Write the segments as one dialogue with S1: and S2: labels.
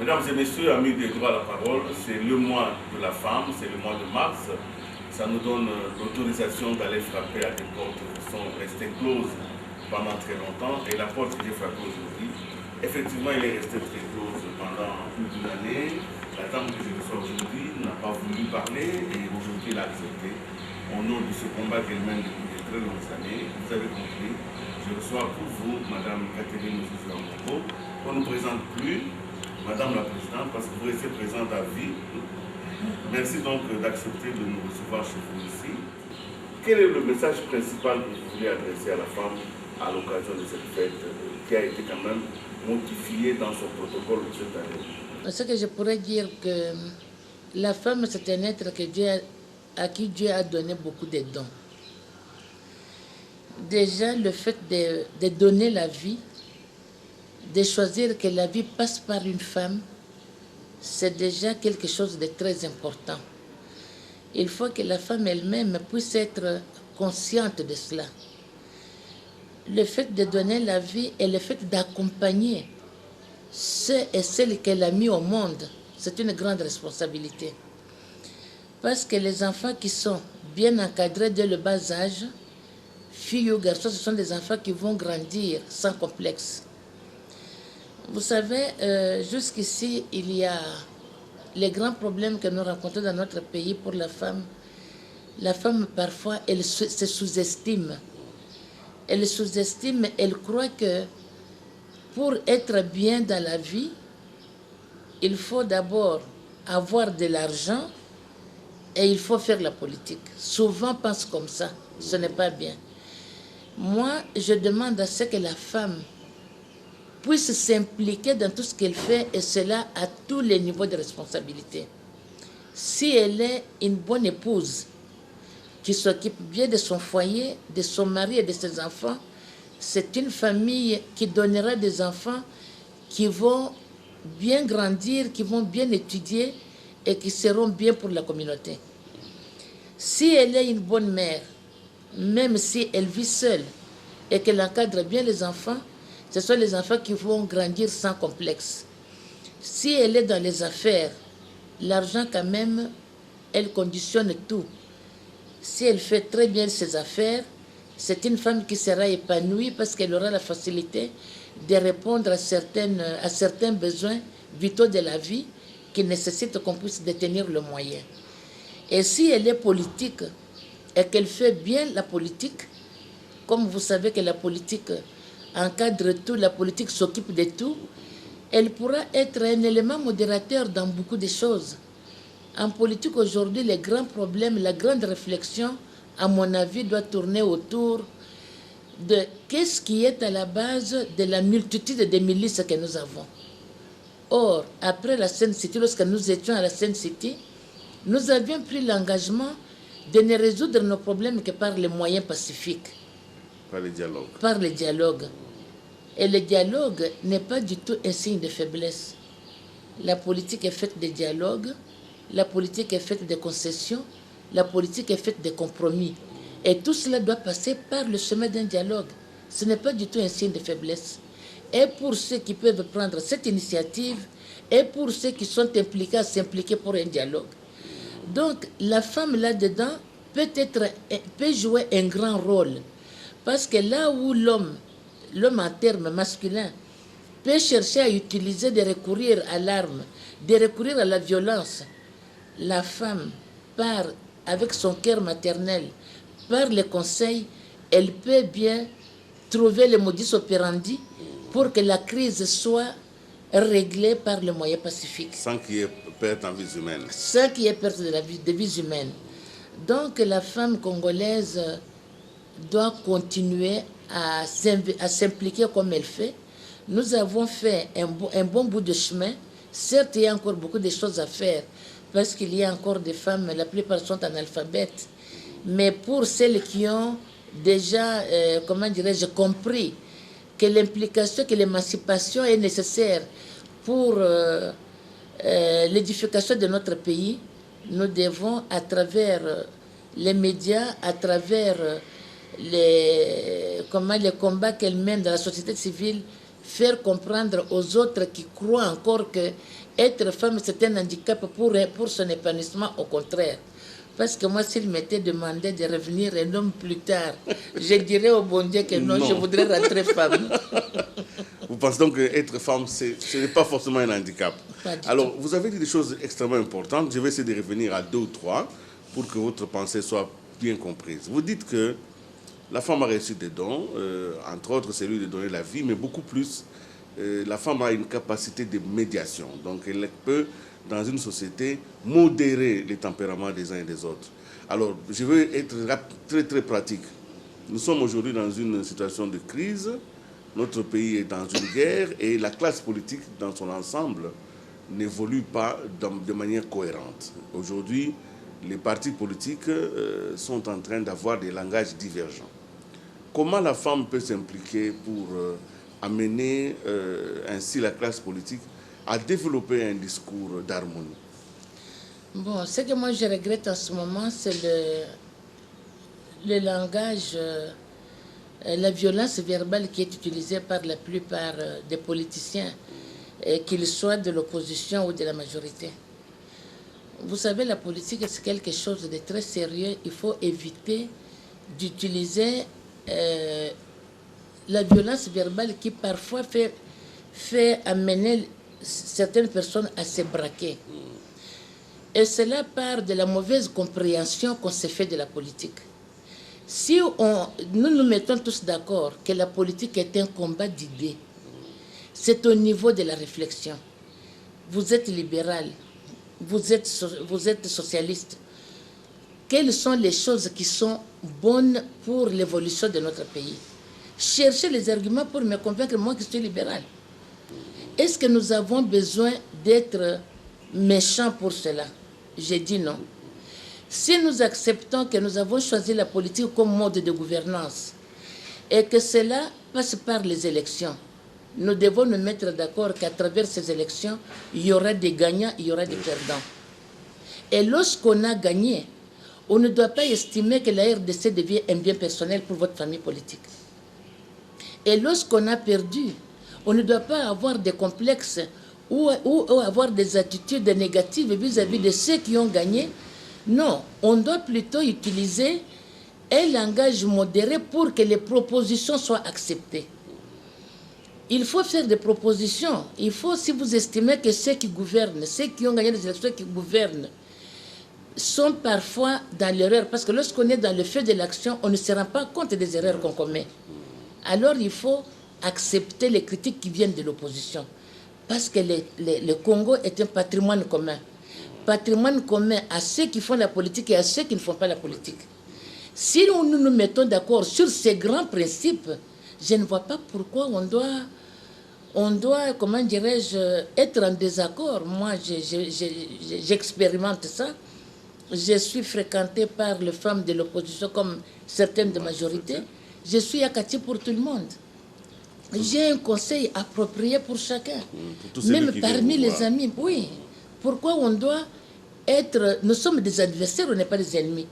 S1: Mesdames et messieurs, amis des droits à la parole, c'est le mois de la femme, c'est le mois de mars. Ça nous donne l'autorisation d'aller frapper à des portes qui sont restées closes pendant très longtemps. Et la porte que j'ai frappée aujourd'hui, effectivement, elle est restée très close pendant plus d'une année. La dame que je reçois aujourd'hui n'a pas voulu parler et aujourd'hui elle a accepté. Au nom de ce combat qu'elle mène depuis de très longues années, vous avez compris, je reçois pour vous Madame Catherine Moussoussou. On ne nous présente plus Madame la Présidente, parce que vous restez présente à vie. Merci donc d'accepter de nous recevoir chez vous ici. Quel est le message principal que vous voulez adresser à la femme à l'occasion de cette fête qui a été quand même modifiée dans son protocole de cette année?
S2: Ce que je pourrais dire que la femme, c'est un être à qui Dieu a donné beaucoup de dons. Déjà, le fait de donner la vie, de choisir que la vie passe par une femme, c'est déjà quelque chose de très important. Il faut que la femme elle-même puisse être consciente de cela. Le fait de donner la vie et le fait d'accompagner ceux et celles qu'elle a mis au monde, c'est une grande responsabilité. Parce que les enfants qui sont bien encadrés dès le bas âge, filles ou garçons, ce sont des enfants qui vont grandir sans complexe. Vous savez, jusqu'ici, il y a les grands problèmes que nous rencontrons dans notre pays pour la femme. La femme, parfois, elle se sous-estime. Elle sous-estime, elle croit que pour être bien dans la vie, il faut d'abord avoir de l'argent et il faut faire la politique. Souvent, on pense comme ça. Ce n'est pas bien. Moi, je demande à ce que la femme puisse s'impliquer dans tout ce qu'elle fait, et cela à tous les niveaux de responsabilité. Si elle est une bonne épouse qui s'occupe bien de son foyer, de son mari et de ses enfants, c'est une famille qui donnera des enfants qui vont bien grandir, qui vont bien étudier et qui seront bien pour la communauté. Si elle est une bonne mère, même si elle vit seule et qu'elle encadre bien les enfants, ce sont les enfants qui vont grandir sans complexe. Si elle est dans les affaires, l'argent quand même, elle conditionne tout. Si elle fait très bien ses affaires, c'est une femme qui sera épanouie parce qu'elle aura la facilité de répondre à certains besoins vitaux de la vie qui nécessitent qu'on puisse détenir le moyen. Et si elle est politique et qu'elle fait bien la politique, comme vous savez que la politique encadre tout, la politique s'occupe de tout, elle pourra être un élément modérateur dans beaucoup de choses. En politique aujourd'hui, les grands problèmes, la grande réflexion, à mon avis, doit tourner autour de qu'est-ce qui est à la base de la multitude de milices que nous avons. Or, après la Seine City, lorsque nous étions à la Seine City, nous avions pris l'engagement de ne résoudre nos problèmes que par les moyens pacifiques.
S1: Par le dialogue.
S2: Par le dialogue. Et le dialogue n'est pas du tout un signe de faiblesse. La politique est faite de dialogue, la politique est faite de concessions, la politique est faite de compromis. Et tout cela doit passer par le chemin d'un dialogue. Ce n'est pas du tout un signe de faiblesse. Et pour ceux qui peuvent prendre cette initiative, et pour ceux qui sont impliqués à s'impliquer pour un dialogue. Donc, la femme là-dedans peut jouer un grand rôle. Parce que là où l'homme en termes masculin, peut chercher à utiliser, de recourir à l'arme, de recourir à la violence, la femme, avec son cœur maternel, par les conseils, elle peut bien trouver le modus operandi pour que la crise soit réglée par le moyen pacifique.
S1: Sans qu'il y ait perte en vies humaines.
S2: Sans qu'il y ait perte de vies humaines. Donc la femme congolaise doit continuer à s'impliquer comme elle fait. Nous avons fait un bon bout de chemin. Certes, il y a encore beaucoup de choses à faire parce qu'il y a encore des femmes, la plupart sont analphabètes. Mais pour celles qui ont déjà, compris que l'implication, que l'émancipation est nécessaire pour l'édification de notre pays, nous devons, à travers les médias, à travers les combats qu'elle mène dans la société civile, faire comprendre aux autres qui croient encore que être femme, c'est un handicap pour son épanouissement, au contraire. Parce que moi, s'il m'était demandé de revenir un homme plus tard, je dirais au bon Dieu que non. Je voudrais rentrer femme.
S1: Vous pensez donc qu'être femme, ce n'est pas forcément un handicap. Alors, vous avez dit des choses extrêmement importantes. Je vais essayer de revenir à 2 ou 3 pour que votre pensée soit bien comprise. Vous dites que la femme a reçu des dons, entre autres celui de donner la vie, mais beaucoup plus, la femme a une capacité de médiation. Donc, elle peut, dans une société, modérer les tempéraments des uns et des autres. Alors, je veux être très, très pratique. Nous sommes aujourd'hui dans une situation de crise. Notre pays est dans une guerre et la classe politique, dans son ensemble, n'évolue pas de manière cohérente. Aujourd'hui, les partis politiques sont en train d'avoir des langages divergents. Comment la femme peut s'impliquer pour amener ainsi la classe politique à développer un discours d'harmonie?
S2: Bon, ce que moi je regrette en ce moment, c'est le langage, la violence verbale qui est utilisée par la plupart des politiciens, qu'ils soient de l'opposition ou de la majorité. Vous savez, la politique, c'est quelque chose de très sérieux. Il faut éviter d'utiliser la violence verbale qui parfois fait amener certaines personnes à se braquer. Et cela part de la mauvaise compréhension qu'on s'est fait de la politique. Si nous nous mettons tous d'accord que la politique est un combat d'idées, c'est au niveau de la réflexion. Vous êtes libéral, vous êtes socialiste. Quelles sont les choses qui sont bonnes pour l'évolution de notre pays? Cherchez les arguments pour me convaincre, moi qui suis libéral. Est-ce que nous avons besoin d'être méchants pour cela? J'ai dit non. Si nous acceptons que nous avons choisi la politique comme mode de gouvernance et que cela passe par les élections, nous devons nous mettre d'accord qu'à travers ces élections, il y aura des gagnants, il y aura des perdants. Et lorsqu'on a gagné, on ne doit pas estimer que la RDC devient un bien personnel pour votre famille politique. Et lorsqu'on a perdu, on ne doit pas avoir des complexes ou avoir des attitudes négatives vis-à-vis de ceux qui ont gagné. Non, on doit plutôt utiliser un langage modéré pour que les propositions soient acceptées. Il faut faire des propositions. Il faut, si vous estimez que ceux qui gouvernent, ceux qui ont gagné les élections qui gouvernent, sont parfois dans l'erreur, parce que lorsqu'on est dans le feu de l'action, on ne se rend pas compte des erreurs qu'on commet. Alors il faut accepter les critiques qui viennent de l'opposition, parce que le Congo est un patrimoine commun. Patrimoine commun à ceux qui font la politique et à ceux qui ne font pas la politique. Si nous nous mettons d'accord sur ces grands principes, je ne vois pas pourquoi on doit, comment dirais-je, être en désaccord. Moi, j'expérimente ça. Je suis fréquentée par les femmes de l'opposition comme certaines de majorité. Je suis Akati pour tout le monde. J'ai un conseil approprié pour chacun. Pour même parmi les amis, oui. Pourquoi on doit être... Nous sommes des adversaires, on n'est pas des ennemis.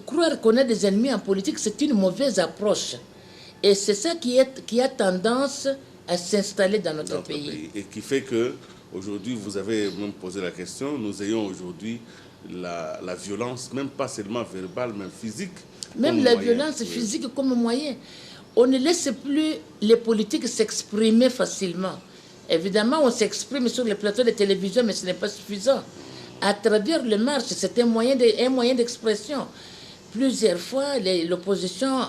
S2: Croire qu'on a des ennemis en politique, c'est une mauvaise approche. Et c'est ça qui a tendance à s'installer dans notre pays.
S1: Et qui fait que, aujourd'hui, vous avez même posé la question, nous ayons aujourd'hui la violence, même pas seulement verbale, mais physique.
S2: Même la violence physique comme moyen. On ne laisse plus les politiques s'exprimer facilement. Évidemment, on s'exprime sur les plateaux de télévision, mais ce n'est pas suffisant. À travers les marches, c'est un moyen d'expression. Plusieurs fois, l'opposition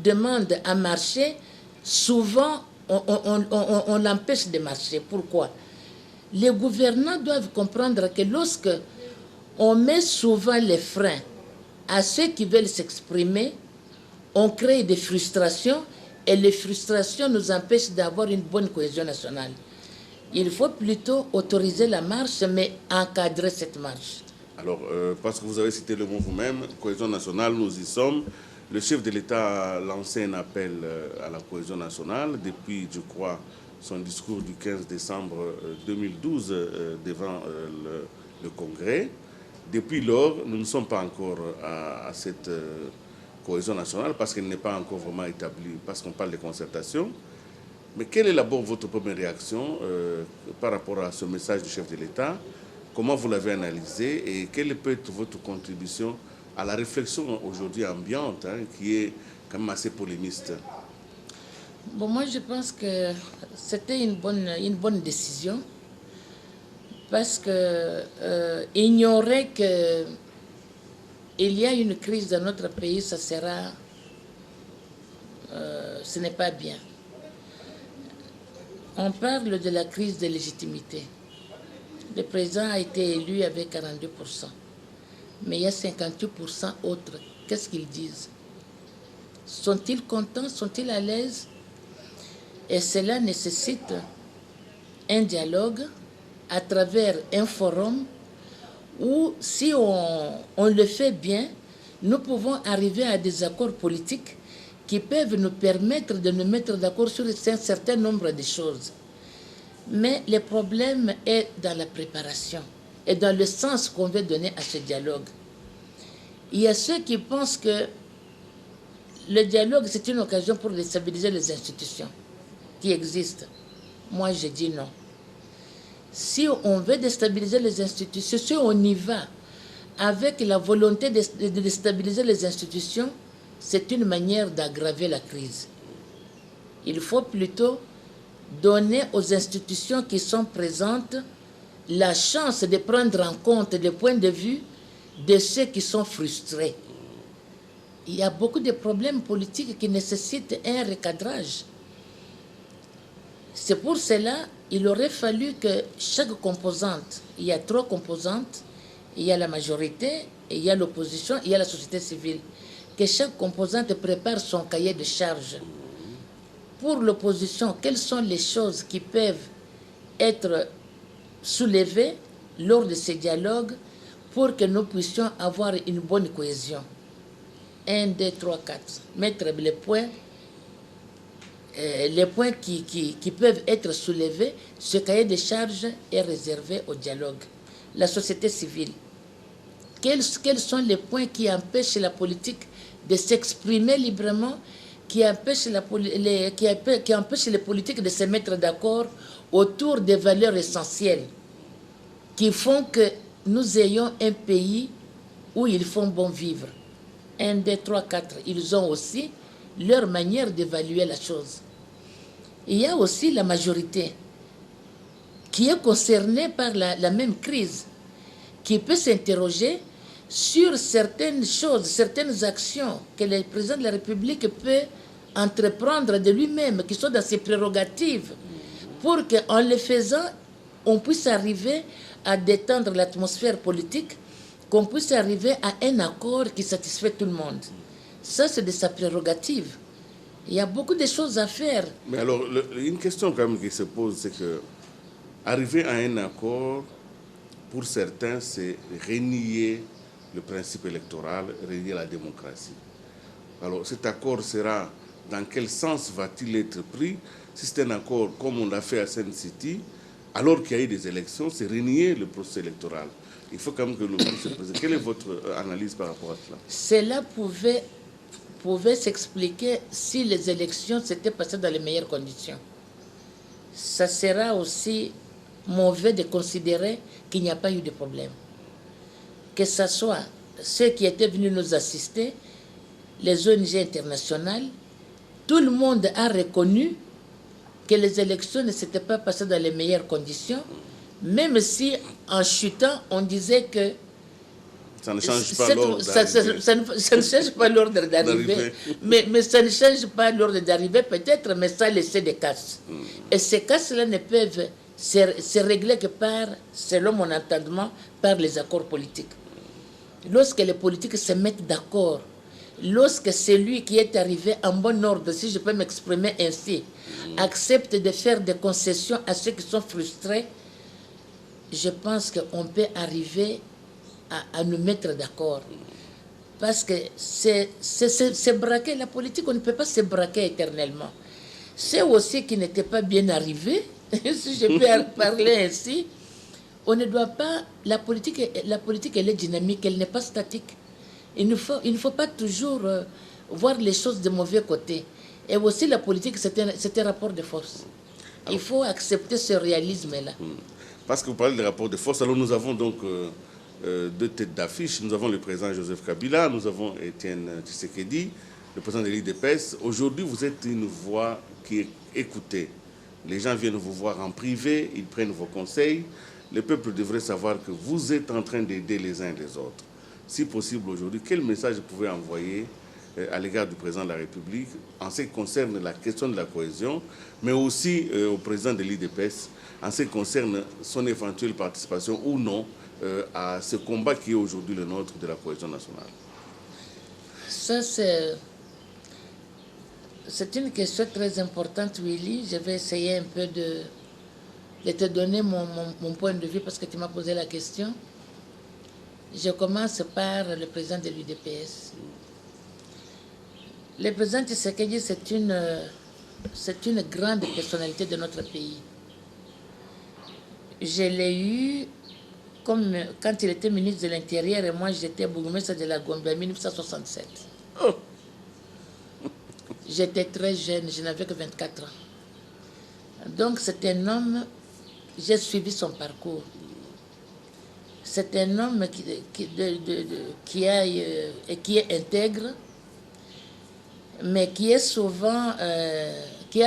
S2: demande à marcher. Souvent, on l'empêche de marcher. Pourquoi? Les gouvernants doivent comprendre que lorsque on met souvent les freins à ceux qui veulent s'exprimer, on crée des frustrations et les frustrations nous empêchent d'avoir une bonne cohésion nationale. Il faut plutôt autoriser la marche, mais encadrer cette marche.
S1: Alors, parce que vous avez cité le mot vous-même, cohésion nationale, nous y sommes. Le chef de l'État a lancé un appel à la cohésion nationale depuis, je crois, son discours du 15 décembre 2012 devant le Congrès. Depuis lors, nous ne sommes pas encore à cette cohésion nationale parce qu'elle n'est pas encore vraiment établie, parce qu'on parle de concertation. Mais quelle est d'abord votre première réaction par rapport à ce message du chef de l'État? Comment vous l'avez analysé et quelle peut être votre contribution à la réflexion aujourd'hui ambiante, hein, qui est quand même assez polémiste?
S2: Bon, moi, je pense que c'était une bonne décision parce que ignorer qu'il y a une crise dans notre pays, ça sera, ce n'est pas bien. On parle de la crise de légitimité. Le président a été élu avec 42%, mais il y a 58% autres. Qu'est-ce qu'ils disent? Sont-ils contents? Sont-ils à l'aise? Et cela nécessite un dialogue à travers un forum où, si on le fait bien, nous pouvons arriver à des accords politiques qui peuvent nous permettre de nous mettre d'accord sur un certain nombre de choses. Mais le problème est dans la préparation et dans le sens qu'on veut donner à ce dialogue. Il y a ceux qui pensent que le dialogue, c'est une occasion pour déstabiliser les institutions qui existent. Moi, je dis non. Si on veut déstabiliser les institutions, si on y va avec la volonté de déstabiliser les institutions, c'est une manière d'aggraver la crise. Il faut plutôt donner aux institutions qui sont présentes la chance de prendre en compte les points de vue de ceux qui sont frustrés. Il y a beaucoup de problèmes politiques qui nécessitent un recadrage. C'est pour cela qu'il aurait fallu que chaque composante, il y a 3 composantes, il y a la majorité, il y a l'opposition, il y a la société civile, que chaque composante prépare son cahier de charges. Pour l'opposition, quelles sont les choses qui peuvent être soulevées lors de ces dialogues pour que nous puissions avoir une bonne cohésion? 1, 2, 3, 4. Mettre les points qui peuvent être soulevés. Ce cahier de charges est réservé au dialogue. La société civile. Quels sont les points qui empêchent la politique de s'exprimer librement, qui empêchent les politiques de se mettre d'accord autour des valeurs essentielles qui font que nous ayons un pays où ils font bon vivre? 1, 2, 3, 4. Ils ont aussi leur manière d'évaluer la chose. Il y a aussi la majorité qui est concernée par la même crise, qui peut s'interroger sur certaines choses, certaines actions que le président de la République peut entreprendre de lui-même, qui sont dans ses prérogatives, pour qu'en le faisant, on puisse arriver à détendre l'atmosphère politique, qu'on puisse arriver à un accord qui satisfait tout le monde. Ça, c'est de sa prérogative. Il y a beaucoup de choses à faire.
S1: Mais alors, une question quand même qui se pose, c'est que arriver à un accord, pour certains, c'est renier le principe électoral, renier la démocratie. Alors, cet accord sera, dans quel sens va-t-il être pris? Si c'est un accord comme on l'a fait à Sun City, alors qu'il y a eu des élections, c'est renier le processus électoral. Il faut quand même que le groupe se présente. Quelle est votre analyse par rapport à cela?
S2: Cela pouvait s'expliquer si les élections s'étaient passées dans les meilleures conditions. Ça sera aussi mauvais de considérer qu'il n'y a pas eu de problème. Que ce soit ceux qui étaient venus nous assister, les ONG internationales, tout le monde a reconnu que les élections ne s'étaient pas passées dans les meilleures conditions, même si en chutant, on disait que
S1: ça ne change pas l'ordre d'arrivée.
S2: Ça ne change pas l'ordre d'arrivée. Mais ça ne change pas l'ordre d'arrivée peut-être, mais ça laisse des casses. Et ces casses-là ne peuvent se régler que selon mon entendement, par les accords politiques. Lorsque les politiques se mettent d'accord, lorsque celui qui est arrivé en bon ordre, si je peux m'exprimer ainsi, accepte de faire des concessions à ceux qui sont frustrés, je pense qu'on peut arriver à nous mettre d'accord. Parce que c'est braquer la politique, on ne peut pas se braquer éternellement. C'est aussi qui n'était pas bien arrivé, si je peux parler ainsi. On ne doit pas, la politique elle est dynamique, elle n'est pas statique. Il ne faut pas toujours voir les choses de mauvais côté. Et aussi la politique, c'est un rapport de force. Il faut accepter ce réalisme-là.
S1: Parce que vous parlez de rapport de force, alors nous avons donc deux têtes d'affiche. Nous avons le président Joseph Kabila, nous avons Étienne Tshisekedi, le président de l'IDPS. Aujourd'hui, vous êtes une voix qui est écoutée. Les gens viennent vous voir en privé, ils prennent vos conseils. Le peuple devrait savoir que vous êtes en train d'aider les uns les autres. Si possible aujourd'hui, quel message vous pouvez envoyer à l'égard du président de la République en ce qui concerne la question de la cohésion, mais aussi au président de l'IDPS en ce qui concerne son éventuelle participation ou non à ce combat qui est aujourd'hui le nôtre de la cohésion nationale?
S2: Ça, c'est une question très importante, Willy. Je vais essayer un peu de te donner mon point de vue parce que tu m'as posé la question. Je commence par le président de l'UDPS. Le président Tshisekedi, c'est une grande personnalité de notre pays. Je l'ai eu comme quand il était ministre de l'Intérieur et moi j'étais bourgmestre de la Gombe en 1967. Oh. J'étais très jeune, je n'avais que 24 ans. Donc c'est un homme, j'ai suivi son parcours. C'est un homme qui est intègre, mais qui est souvent, qui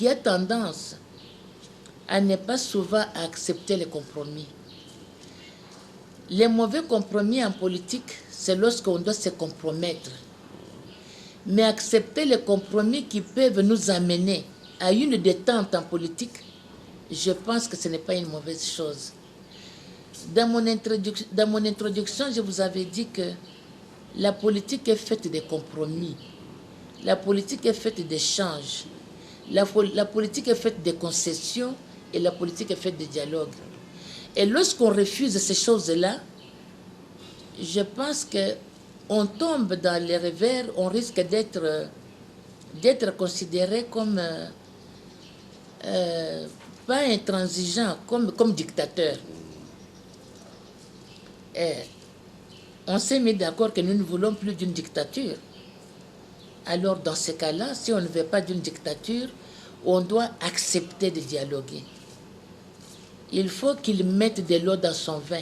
S2: a tendance à ne pas souvent accepter les compromis. Les mauvais compromis en politique, c'est lorsqu'on doit se compromettre. Mais accepter les compromis qui peuvent nous amener à une détente en politique, je pense que ce n'est pas une mauvaise chose. Dans mon introduction, je vous avais dit que la politique est faite de compromis. La politique est faite d'échanges. La politique est faite de concessions et la politique est faite de dialogue. Et lorsqu'on refuse ces choses-là, je pense qu'on tombe dans les revers, on risque d'être considéré comme pas intransigeant, comme dictateur. Et on s'est mis d'accord que nous ne voulons plus d'une dictature. Alors dans ce cas-là, si on ne veut pas d'une dictature, on doit accepter de dialoguer. Il faut qu'il mette de l'eau dans son vin.